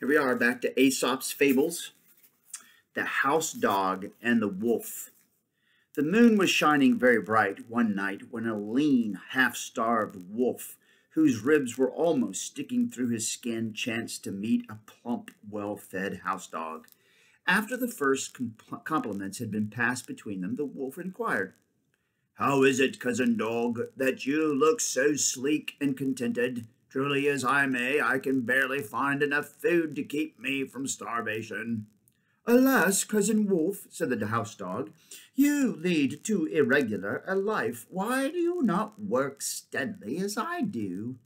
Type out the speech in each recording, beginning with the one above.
Here we are back to Aesop's Fables, the house dog and the wolf. The moon was shining very bright one night when a lean, half-starved wolf, whose ribs were almost sticking through his skin, chanced to meet a plump, well-fed house dog. After the first compliments had been passed between them, the wolf inquired, "How is it, cousin dog, that you look so sleek and contented? Truly as I may, I can barely find enough food to keep me from starvation." "Alas, cousin wolf," said the house dog, "you lead too irregular a life. Why do you not work steadily as I do?"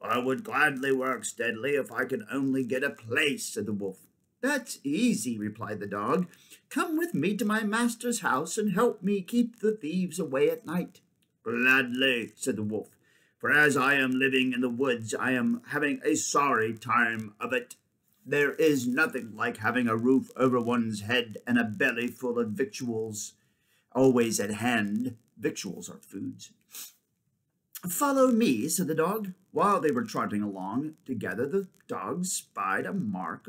"I would gladly work steadily if I could only get a place," said the wolf. "That's easy," replied the dog. "Come with me to my master's house and help me keep the thieves away at night." "Gladly," said the wolf. "For as I am living in the woods, I am having a sorry time of it. There is nothing like having a roof over one's head and a belly full of victuals always at hand." Victuals are foods. "Follow me," said the dog. While they were trotting along together, the wolf spied a mark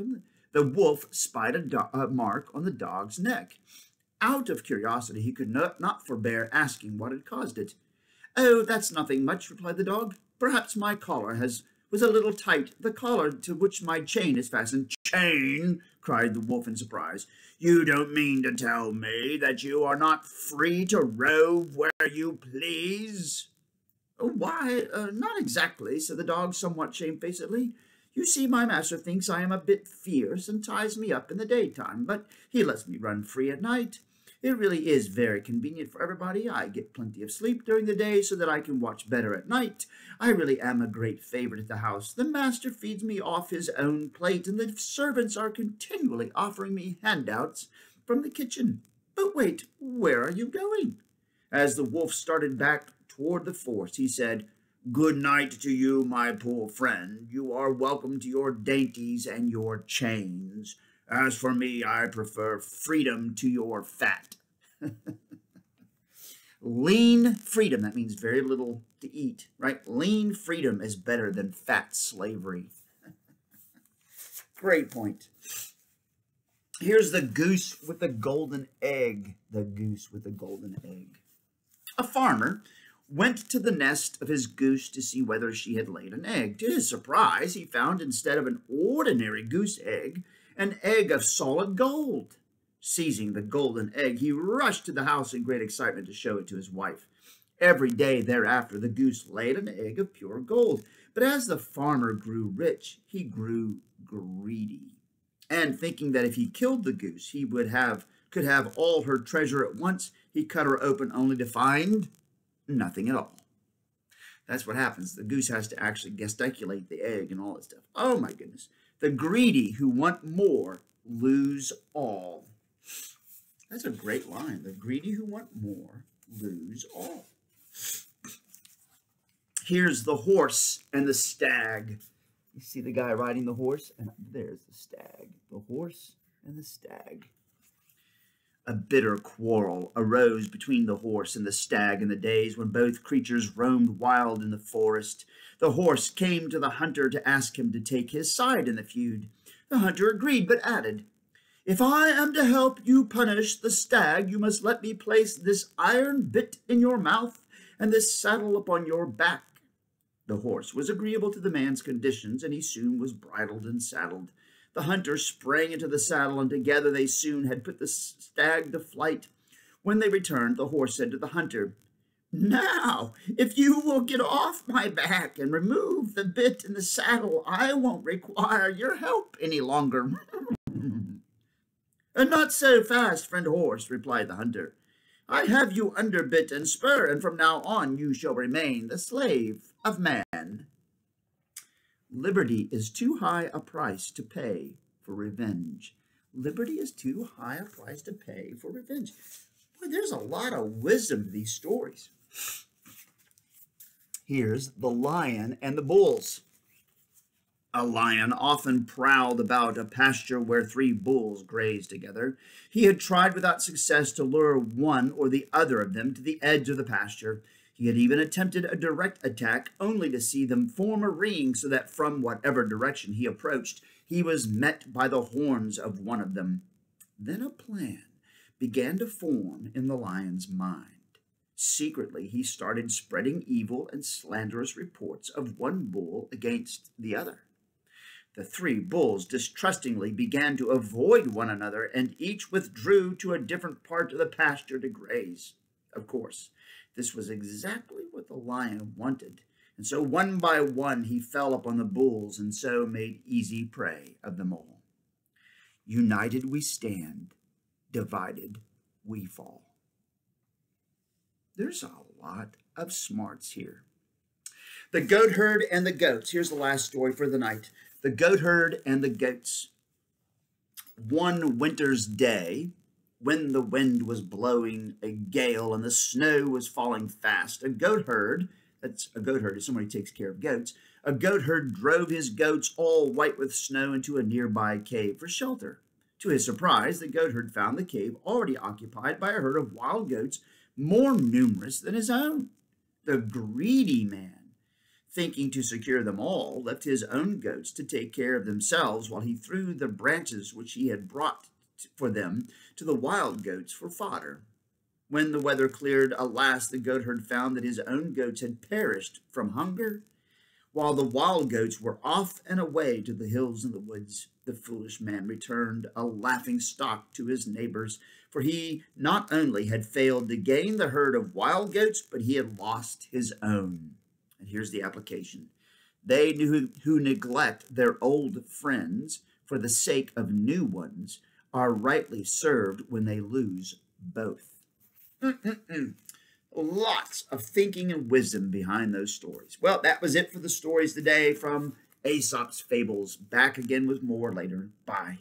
on the dog's neck. Out of curiosity, he could not forbear asking what had caused it. "Oh, that's nothing much," replied the dog. "Perhaps my collar was a little tight, the collar to which my chain is fastened." "Chain!" cried the wolf in surprise. "You don't mean to tell me that you are not free to rove where you please?" "Why, not exactly," said the dog somewhat shamefacedly. "You see, my master thinks I am a bit fierce and ties me up in the daytime, but he lets me run free at night. It really is very convenient for everybody. I get plenty of sleep during the day so that I can watch better at night. I really am a great favorite at the house. The master feeds me off his own plate, and the servants are continually offering me handouts from the kitchen. But wait, where are you going?" As the wolf started back toward the forest, he said, "Good night to you, my poor friend. You are welcome to your dainties and your chains. As for me, I prefer freedom to your fat." Lean freedom, that means very little to eat, right? Lean freedom is better than fat slavery. Great point. Here's the goose with the golden egg. The goose with the golden egg. A farmer went to the nest of his goose to see whether she had laid an egg. To his surprise, he found instead of an ordinary goose egg, an egg of solid gold. Seizing the golden egg, he rushed to the house in great excitement to show it to his wife. Every day thereafter, the goose laid an egg of pure gold. But as the farmer grew rich, he grew greedy. And thinking that if he killed the goose, he could have all her treasure at once, he cut her open only to find nothing at all. That's what happens. The goose has to actually gesticulate the egg and all that stuff. Oh, my goodness. The greedy who want more lose all. That's a great line. The greedy who want more lose all. Here's the horse and the stag. You see the guy riding the horse? And there's the stag. The horse and the stag. A bitter quarrel arose between the horse and the stag in the days when both creatures roamed wild in the forest. The horse came to the hunter to ask him to take his side in the feud. The hunter agreed, but added, "If I am to help you punish the stag, you must let me place this iron bit in your mouth and this saddle upon your back." The horse was agreeable to the man's conditions, and he soon was bridled and saddled. The hunter sprang into the saddle, and together they soon had put the stag to flight. When they returned, the horse said to the hunter, "Now, if you will get off my back and remove the bit in the saddle, I won't require your help any longer." "Not so fast, friend horse," replied the hunter. "I have you under bit and spur, and from now on you shall remain the slave of man." Liberty is too high a price to pay for revenge. Liberty is too high a price to pay for revenge. Boy, there's a lot of wisdom to these stories. Here's the lion and the bulls. A lion often prowled about a pasture where 3 bulls grazed together. He had tried without success to lure one or the other of them to the edge of the pasture. He had even attempted a direct attack, only to see them form a ring so that from whatever direction he approached, he was met by the horns of one of them. Then a plan began to form in the lion's mind. Secretly, he started spreading evil and slanderous reports of one bull against the other. The three bulls distrustingly began to avoid one another, and each withdrew to a different part of the pasture to graze. Of course, this was exactly what the lion wanted, and so one by one he fell upon the bulls, and so made easy prey of them all. United we stand, divided we fall. There's a lot of smarts here. The goat herd and the goats. Here's the last story for the night. The goat herd and the goats. One winter's day, when the wind was blowing a gale and the snow was falling fast, a goat herd is somebody who takes care of goats. A goat herd drove his goats, all white with snow, into a nearby cave for shelter. To his surprise, the goat herd found the cave already occupied by a herd of wild goats more numerous than his own. The greedy man, thinking to secure them all, left his own goats to take care of themselves while he threw the branches which he had brought for them to the wild goats for fodder. When the weather cleared, alas, the goat herd found that his own goats had perished from hunger, while the wild goats were off and away to the hills and the woods. The foolish man returned a laughing stock to his neighbors, for he not only had failed to gain the herd of wild goats, but he had lost his own. And here's the application. They who neglect their old friends for the sake of new ones are rightly served when they lose both. Lots of thinking and wisdom behind those stories. Well, that was it for the stories today from Aesop's Fables. Back again with more later. Bye.